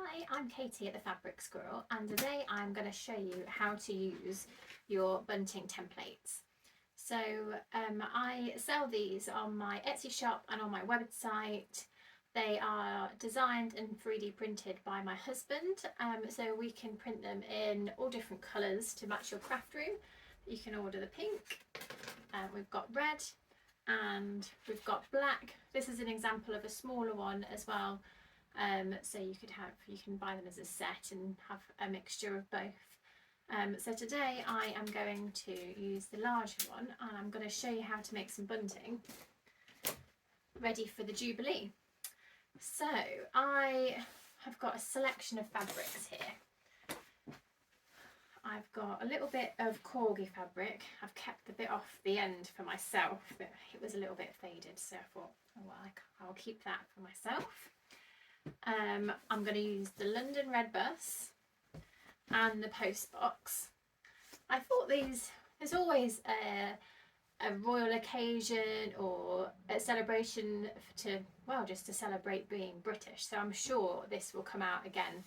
Hi, I'm Katie at the Fabric Squirrel, and today I'm going to show you how to use your bunting templates. So I sell these on my Etsy shop and on my website. They are designed and 3D printed by my husband, so we can print them in all different colours to match your craft room. You can order the pink, we've got red, and we've got black. This is an example of a smaller one as well. So you can buy them as a set and have a mixture of both. So today I am going to use the larger one, and I'm going to show you how to make some bunting ready for the Jubilee. So I have got a selection of fabrics here. I've got a little bit of corgi fabric. I've kept the bit off the end for myself, but it was a little bit faded, so I thought, oh well, I'll keep that for myself. I'm going to use the London Red Bus and the post box. I thought there's always a royal occasion or a celebration just to celebrate being British, so I'm sure this will come out again,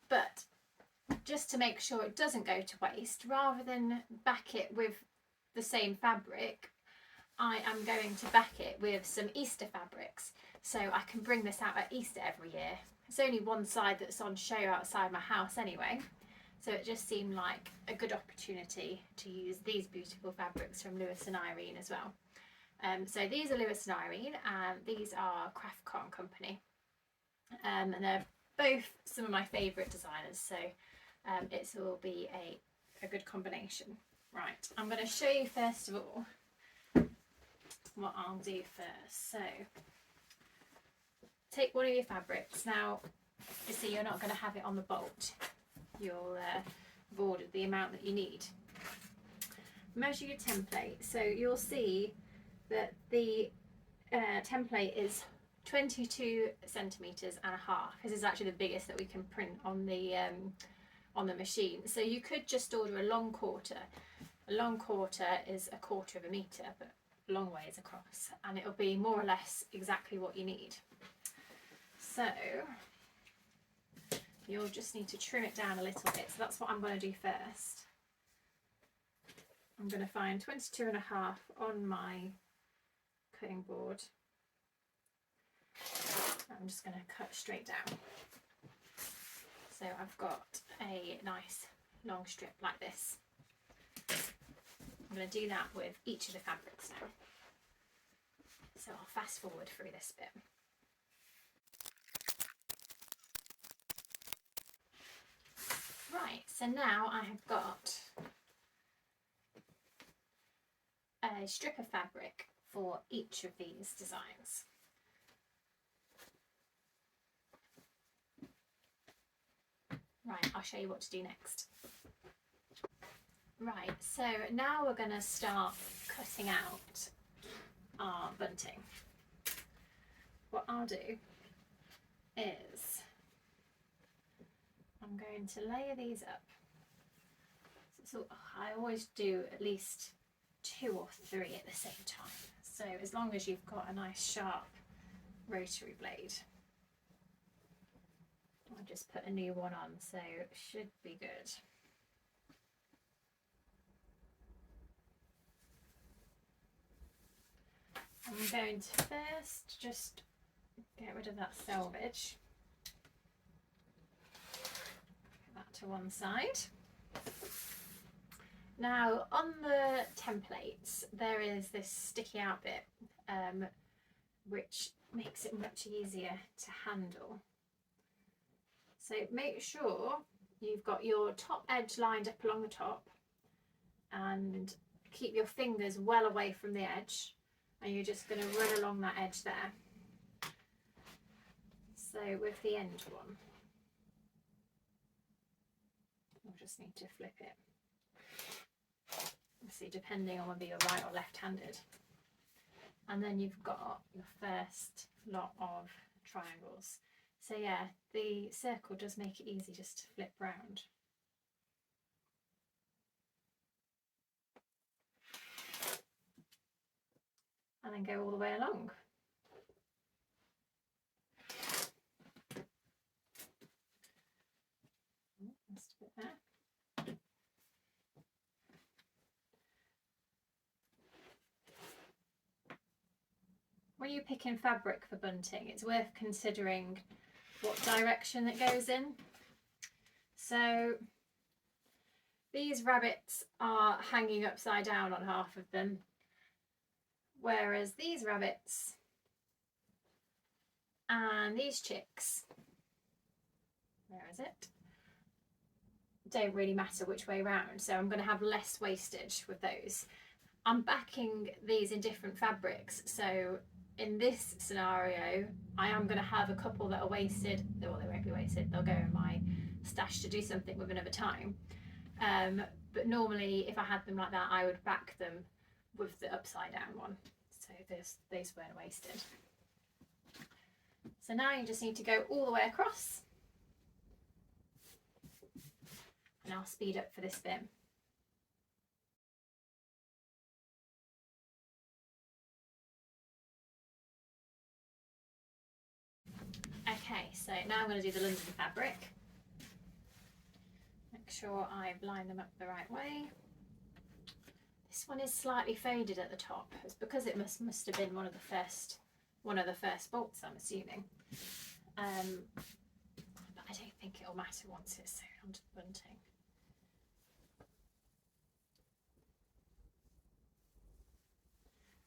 but just to make sure it doesn't go to waste, rather than back it with the same fabric, I am going to back it with some Easter fabrics, so I can bring this out at Easter every year. It's only one side that's on show outside my house anyway, so it just seemed like a good opportunity to use these beautiful fabrics from Lewis and Irene as well. So these are Lewis and Irene, and these are Craft Cotton Company, and they're both some of my favourite designers, so it will be a good combination. Right, I'm going to show you first of all what I'll do first. So take one of your fabrics. Now you see you're not going to have it on the bolt, you'll have ordered the amount that you need. Measure your template, so you'll see that the template is 22 centimetres and a half. This is actually the biggest that we can print on the machine, so you could just order a long quarter. A long quarter is a quarter of a metre, but long ways across, and it'll be more or less exactly what you need. So you'll just need to trim it down a little bit, so that's what I'm going to do first. I'm going to find 22 and a half on my cutting board. I'm just going to cut straight down, so I've got a nice long strip like this. I'm going to do that with each of the fabrics now. So I'll fast forward through this bit. Right, so now I have got a strip of fabric for each of these designs. Right, I'll show you what to do next. Right, so now we're going to start cutting out our bunting. What I'll do is I'm going to layer these up. So I always do at least 2 or 3 at the same time. So as long as you've got a nice sharp rotary blade. I'll just put a new one on, so it should be good. I'm going to first just get rid of that selvage. Put that to one side. Now on the templates there is this sticky out bit which makes it much easier to handle. So make sure you've got your top edge lined up along the top, and keep your fingers well away from the edge, and you're just going to run along that edge there. So with the end one, you'll just need to flip it. See, depending on whether you're right or left-handed. And then you've got your first lot of triangles. So yeah, the circle does make it easy just to flip round. And then go all the way along. when you're picking fabric for bunting, it's worth considering what direction it goes in. So these rabbits are hanging upside down on half of them, whereas these rabbits and these chicks, where is it? Don't really matter which way round, so I'm going to have less wastage with those. I'm backing these in different fabrics, so in this scenario I am going to have a couple that are wasted. Well, they won't be wasted, they'll go in my stash to do something with another time, but normally if I had them like that I would back them with the upside down one, so these weren't wasted. So now you just need to go all the way across, and I'll speed up for this bit. Okay, so now I'm going to do the London fabric. Make sure I've lined them up the right way. This one is slightly faded at the top. It's because it must have been one of the first bolts, I'm assuming. But I don't think it'll matter once it's sewn onto the bunting.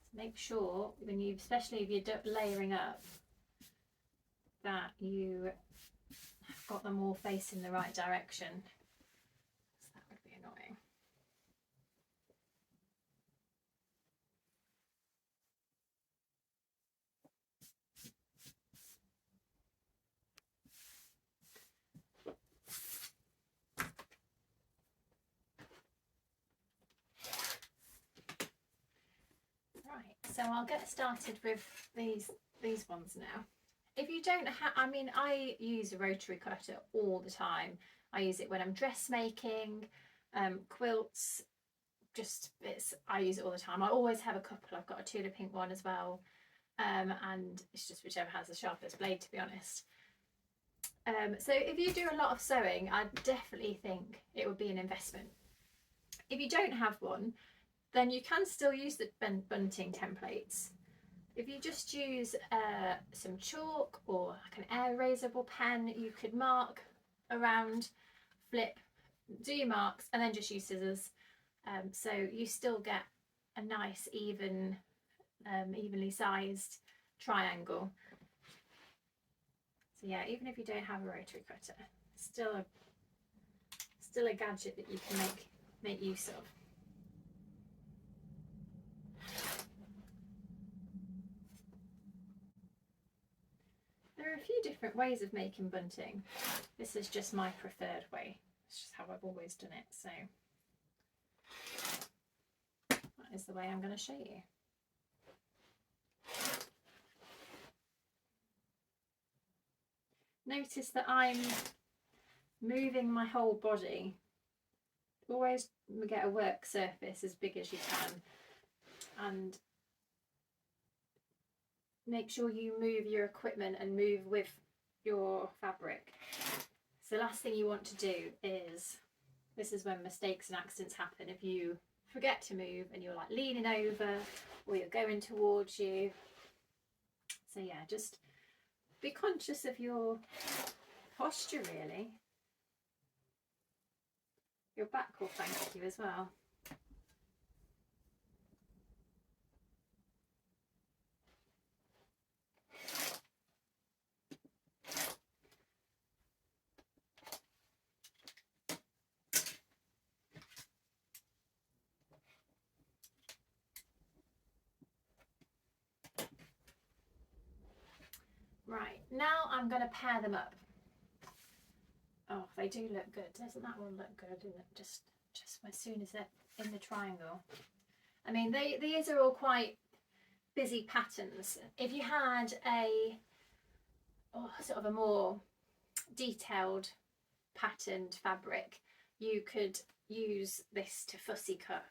So make sure when you, especially if you're layering up, that you have got them all facing the right direction. So that would be annoying. Right, so I'll get started with these ones now. If you don't have, I mean, I use a rotary cutter all the time. I use it when I'm dressmaking, quilts, I use it all the time. I always have a couple. I've got a tulip pink one as well, and it's just whichever has the sharpest blade, to be honest. So if you do a lot of sewing, I definitely think it would be an investment. If you don't have one, then you can still use the bunting templates. If you just use some chalk or like an erasable pen, you could mark around, flip, do your marks, and then just use scissors. So you still get a nice even, evenly sized triangle. So yeah, even if you don't have a rotary cutter, still a gadget that you can make use of. There are a few different ways of making bunting. This is just my preferred way. It's just how I've always done it, so that is the way I'm going to show you. Notice that I'm moving my whole body. Always get a work surface as big as you can, and make sure you move your equipment and move with your fabric. So the last thing you want to do is, this is when mistakes and accidents happen, if you forget to move and you're like leaning over or you're going towards you. So yeah, just be conscious of your posture really. Your back will thank you as well. Right, now I'm going to pair them up. Oh, they do look good. Doesn't that one look good? Isn't it? Just as soon as they're in the triangle. I mean, these are all quite busy patterns. If you had a sort of a more detailed patterned fabric, you could use this to fussy cut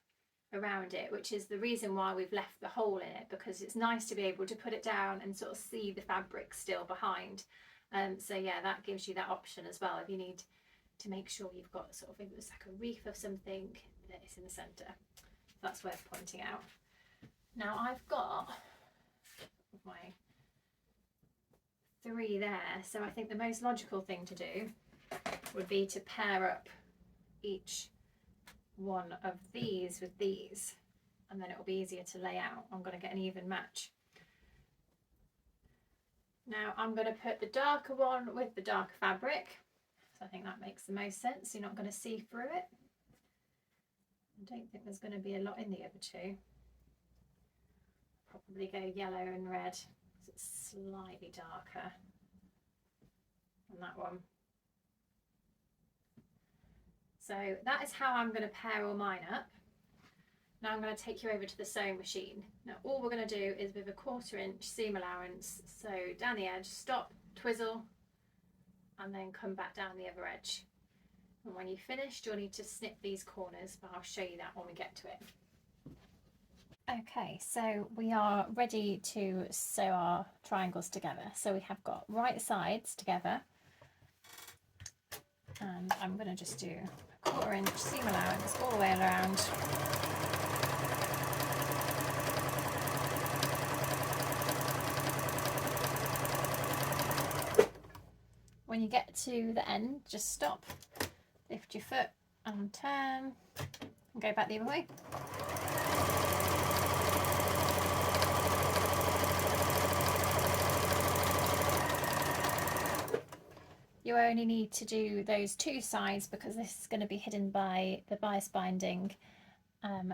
around it, which is the reason why we've left the hole in it, because it's nice to be able to put it down and sort of see the fabric still behind. So yeah, that gives you that option as well if you need to make sure you've got sort of, if it's like a reef of something that is in the centre. That's worth pointing out. Now I've got my 3 there. So I think the most logical thing to do would be to pair up each one of these with these, and then it will be easier to lay out. I'm going to get an even match. Now I'm going to put the darker one with the darker fabric, so I think that makes the most sense. You're not going to see through it. I don't think there's going to be a lot in the other two. Probably go yellow and red because it's slightly darker than that one. So that is how I'm going to pair all mine up. Now I'm going to take you over to the sewing machine. Now all we're going to do is with a 1/4 inch seam allowance, so down the edge, stop, twizzle, and then come back down the other edge. And when you've finished, you'll need to snip these corners, but I'll show you that when we get to it. Okay, so we are ready to sew our triangles together. So we have got right sides together, and I'm going to just do a 1/4 inch seam allowance all the way around. When you get to the end, just stop, lift your foot and turn, and go back the other way. You only need to do those 2 sides because this is going to be hidden by the bias binding.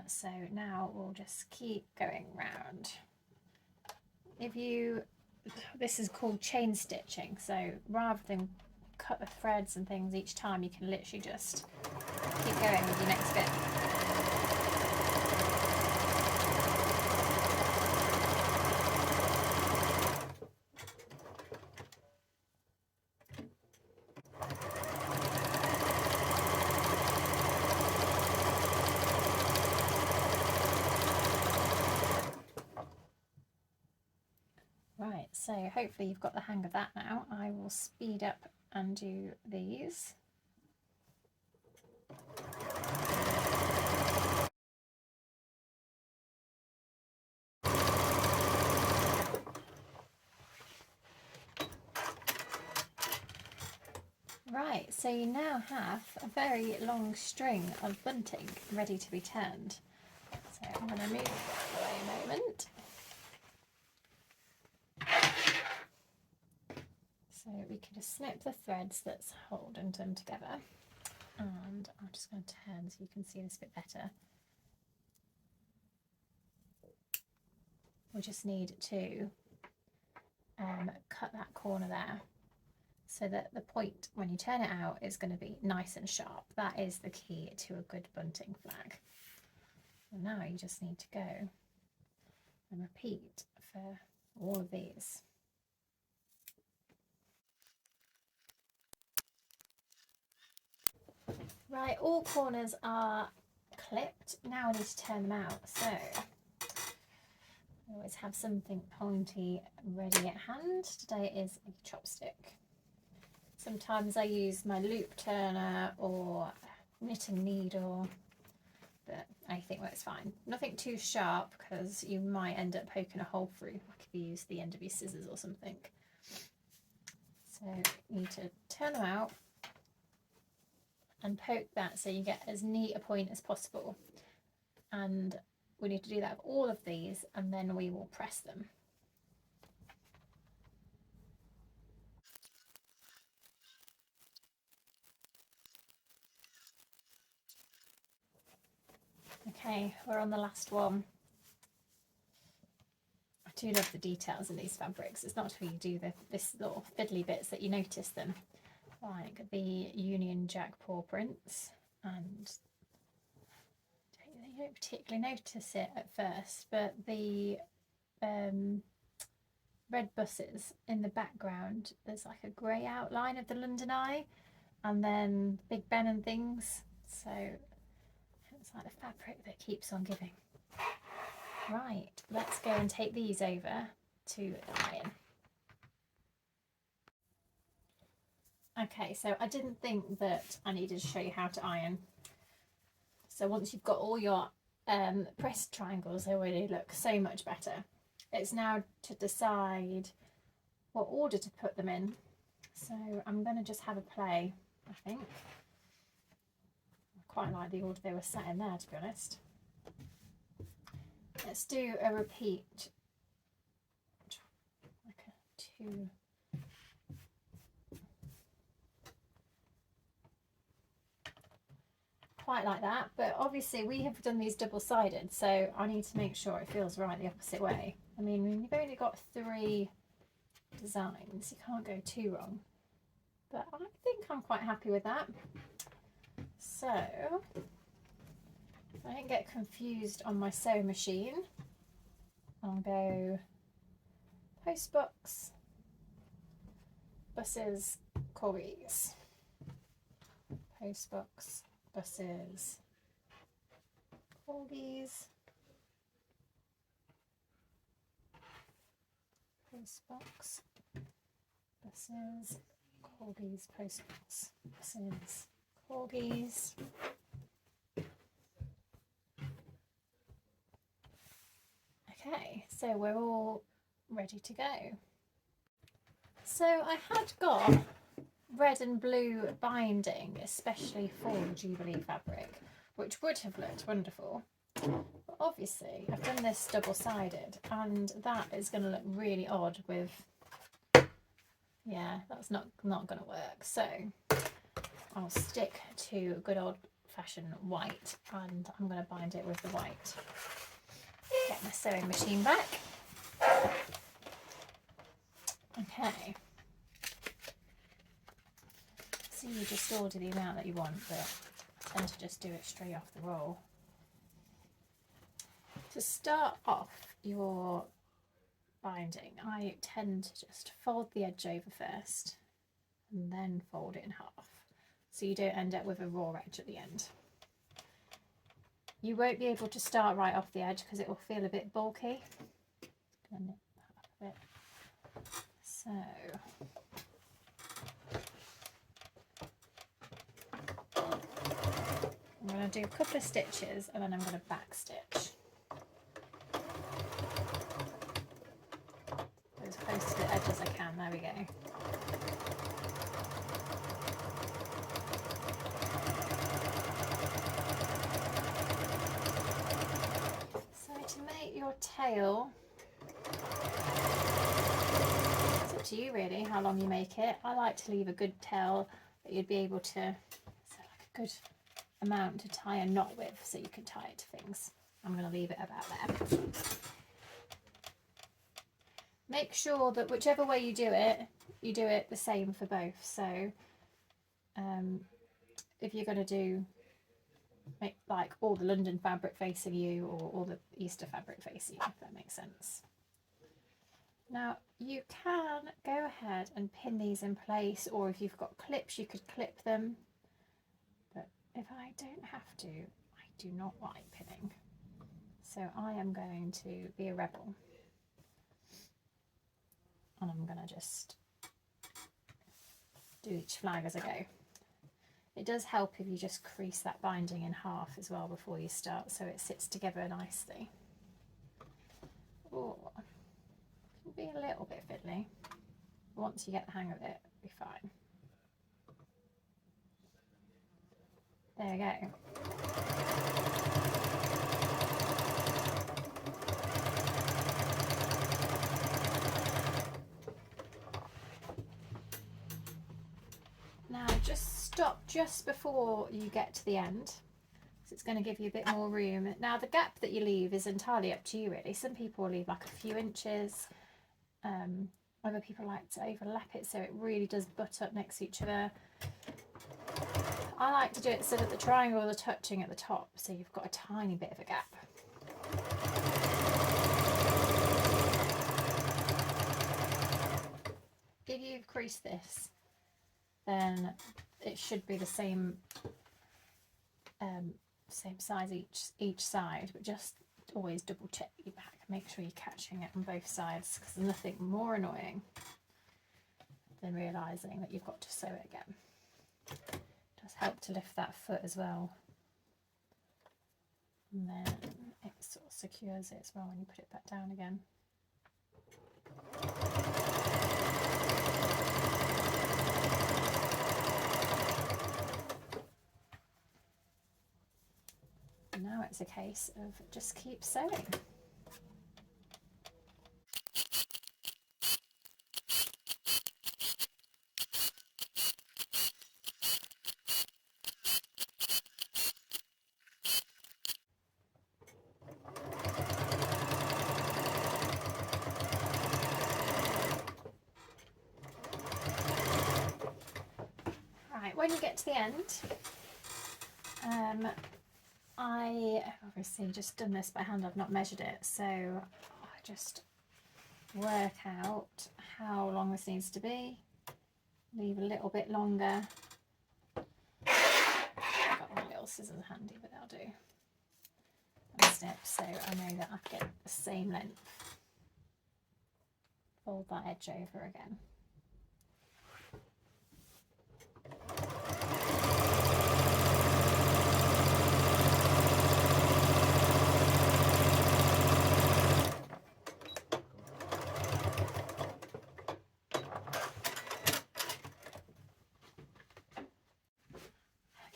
So now we'll just keep going round. This is called chain stitching, so rather than cut the threads and things each time, you can literally just keep going with your next bit. Right, so hopefully you've got the hang of that now. I will speed up and do these. Right, so you now have a very long string of bunting ready to be turned. So I'm going to move that away a moment. So we can just snip the threads that's holding them together, and I'm just going to turn so you can see this a bit better. We just need to cut that corner there so that the point when you turn it out is going to be nice and sharp. That is the key to a good bunting flag. And now you just need to go and repeat for all of these. Right, all corners are clipped. Now I need to turn them out. So I always have something pointy ready at hand. Today it is a chopstick. Sometimes I use my loop turner or knitting needle, but anything works fine. Nothing too sharp because you might end up poking a hole through, like if you use the end of your scissors or something. So you need to turn them out and poke that so you get as neat a point as possible. And we need to do that with all of these, and then we will press them. Okay, we're on the last one. I do love the details in these fabrics. It's not until you do this little fiddly bits that you notice them, like the Union Jack paw prints, and you don't particularly notice it at first, but the red buses in the background, there's like a grey outline of the London Eye, and then Big Ben and things, so it's like the fabric that keeps on giving. Right, let's go and take these over to the iron. Okay, so I didn't think that I needed to show you how to iron. So once you've got all your pressed triangles, they already look so much better. it's now to decide what order to put them in. So I'm going to just have a play, I think. I quite like the order they were set in there, to be honest. Let's do a repeat. Like a 2. Quite like that, but obviously we have done these double-sided, so I need to make sure it feels right the opposite way. I mean, when you've only got 3 designs, you can't go too wrong, but I think I'm quite happy with that. So if I don't get confused on my sewing machine, I'll go postbox, buses, corgis, postbox, buses, corgis, postbox, buses, corgis, postbox, buses, corgis. Okay, so we're all ready to go. So I had got red and blue binding, especially for Jubilee fabric, which would have looked wonderful. But obviously I've done this double-sided, and that is going to look really odd with, yeah, that's not going to work. So I'll stick to good old-fashioned white, and I'm going to bind it with the white. Get my sewing machine back. Okay. So you just order the amount that you want, but I tend to just do it straight off the roll. To start off your binding, I tend to just fold the edge over first and then fold it in half, so you don't end up with a raw edge at the end. You won't be able to start right off the edge because it will feel a bit bulky. Just gonna nip that up a bit. So I'm going to do a couple of stitches and then I'm going to back stitch as close to the edge as I can. There we go. So to make your tail, it's up to you really how long you make it. I like to leave a good tail that you'd be able to, so like a good amount to tie a knot with, so you can tie it to things. I'm going to leave it about there. Make sure that whichever way you do it the same for both. So if you're going to make like all the London fabric facing you or all the Easter fabric facing you, if that makes sense. Now you can go ahead and pin these in place, or if you've got clips you could clip them. If I don't have to, I do not like pinning. So I am going to be a rebel. And I'm going to just do each flag as I go. It does help if you just crease that binding in half as well before you start, so it sits together nicely. Oh, it can be a little bit fiddly. Once you get the hang of it, it'll be fine. There we go. Now just stop just before you get to the end, so it's going to give you a bit more room. Now the gap that you leave is entirely up to you really. Some people will leave like a few inches, other people like to overlap it so it really does butt up next to each other. I like to do it so that the triangles are touching at the top, so you've got a tiny bit of a gap. If you've creased this, then it should be the same same size each side, but just always double check your back. Make sure you're catching it on both sides, because there's nothing more annoying than realising that you've got to sew it again. Does help to lift that foot as well, and then it sort of secures it as well when you put it back down again. it's a case of just keep sewing. When you get to the end, I obviously just done this by hand, I've not measured it, so I just work out how long this needs to be, leave a little bit longer. I've got my little scissors handy, but that'll do. And snip, so I know that I get the same length. Fold that edge over again.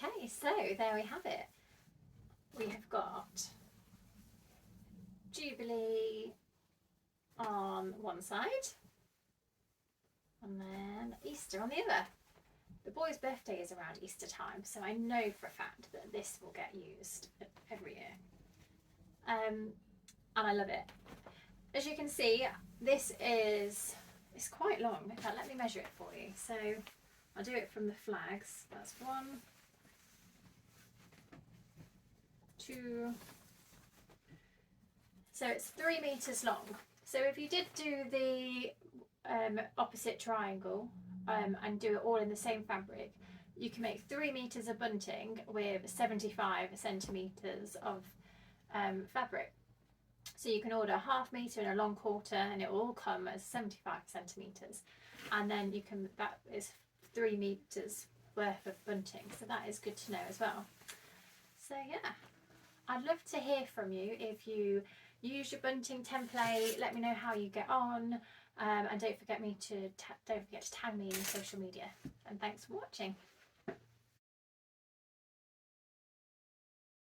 Okay, so there we have it. We have got Jubilee on one side and then Easter on the other. The boy's birthday is around Easter time, so I know for a fact that this will get used every year. And I love it. As you can see, it's quite long. In fact, let me measure it for you. So I'll do it from the flags. That's 1, 2. So it's 3 meters long. So if you did do the opposite triangle and do it all in the same fabric, you can make 3 meters of bunting with 75 centimeters of fabric. So you can order a ½ meter and a long quarter, and it will all come as 75 centimeters, and then you can, that is 3 meters worth of bunting. So that is good to know as well. So yeah, I'd love to hear from you. If you use your bunting template, let me know how you get on, and don't forget to tag me in social media. And thanks for watching.